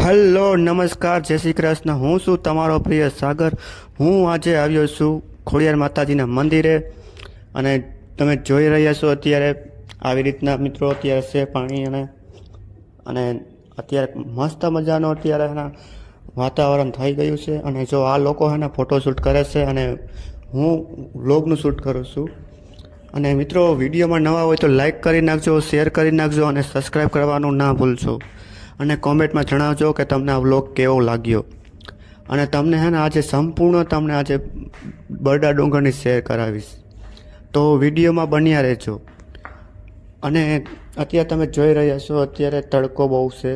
Hello નમસ્કાર, જય શ્રી કૃષ્ણ। હું છું તમારો પ્રિય સાગર। હું આજે આવ્યો છું ખોડિયાર માતાજીના મંદિરે અને તમે જોઈ રહ્યા છો અત્યારે આવી રીતના મિત્રો અત્યારે છે પાણી અને અત્યારે મસ્ત મજાનો અત્યારે વાતાવરણ થઈ ગયું છે। અને જો આ લોકો ફોટોશૂટ કરે છે અને હું વ્લોગનું શૂટ કરું છું। અને મિત્રો વિડીયોમાં નવા હોય તો લાઈક કરી નાખજો, શેર કરી નાખજો અને સબસ્ક્રાઈબ કરવાનું ના ભૂલશો। અને કોમેન્ટમાં જણાવજો કે તમને આ વ્લોગ કેવો લાગ્યો। અને તમને આજે સંપૂર્ણ તમને આજે બરડા ડુંગરની શેર કરાવીશ, તો વિડીયોમાં બન્યા રહેજો। અને અત્યારે તમે જોઈ રહ્યા છો અત્યારે તડકો બહુ છે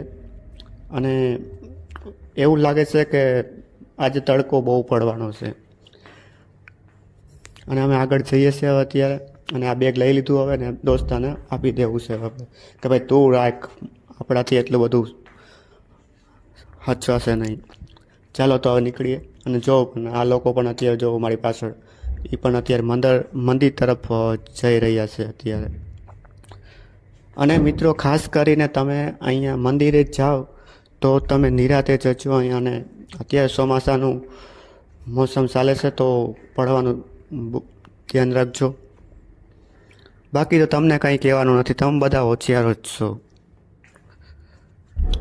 અને એવું લાગે છે કે આજે તડકો બહુ પડવાનો છે। અને અમે આગળ જઈએ છીએ હવે અત્યારે, અને આ બેગ લઈ લીધું હવે ને દોસ્તાને આપી દેવું છે હવે કે ભાઈ તું રાખ, આપણાથી એટલું બધું હચવાશે નહીં। ચાલો તો હવે નીકળીએ। અને જો આ લોકો પણ અત્યારે જો મારી પાછળ એ પણ અત્યારે મંદિર તરફ જઈ રહ્યા છે અત્યારે। અને મિત્રો ખાસ કરીને તમે અહીંયા મંદિરે જાઓ તો તમે નિરાતે જજો અહીંયા। અને અત્યારે ચોમાસાનું મોસમ ચાલે છે તો પડવાનું ધ્યાન રાખજો। બાકી તો તમને કંઈ કહેવાનું નથી, તમે બધા હોશિયારો જ છો।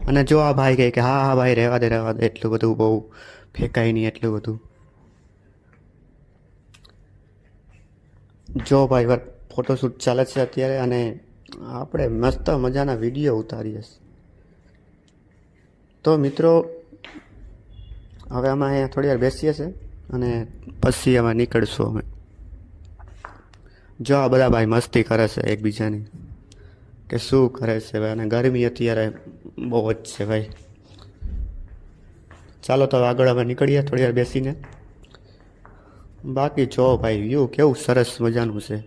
અને જો આ ભાઈ કહે કે હા હા ભાઈ રહેવા દે એટલું બધું બહુ ફેંકાય નહીં એટલું બધું। જો ભાઈ ફોટોશૂટ ચાલે છે અત્યારે અને આપણે મસ્ત મજાના વિડીયો ઉતારીએ। તો મિત્રો હવે અમે અહીંયા થોડી વાર બેસીએ છીએ અને પછી અમે નીકળશું અમે। જો આ બધા ભાઈ મસ્તી કરે છે એકબીજાની કે શું કરે છે ભાઈ, અને ગરમી અત્યારે બહુ જ છે ભાઈ। ચાલો તો આગળ અમે નીકળીએ થોડી વાર બેસીને। બાકી જો ભાઈ વ્યૂ કેવું સરસ મજાનું છે,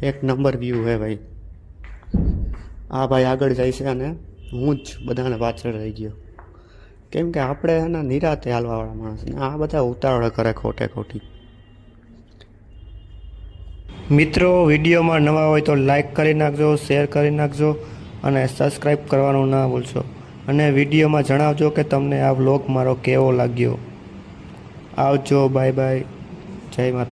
એક નંબર વ્યૂ હે ભાઈ। આ ભાઈ આગળ જાય છે અને હું જ બધાને પાછળ રહી ગયો, કેમ કે આપણે નિરાતે હાલવાવાળા માણસ ને આ બધા ઉતાવળ કરે ખોટે ખોટી। મિત્રો વિડીયોમાં નવા હોય તો લાઈક કરી નાખજો, શેર કરી નાખજો અને સબસ્ક્રાઈબ કરવાનું ના ભૂલશો। અને વિડીયોમાં જણાવજો કે તમને આ વ્લોગ મારો કેવો લાગ્યો। આવજો, બાય બાય, જય માતા।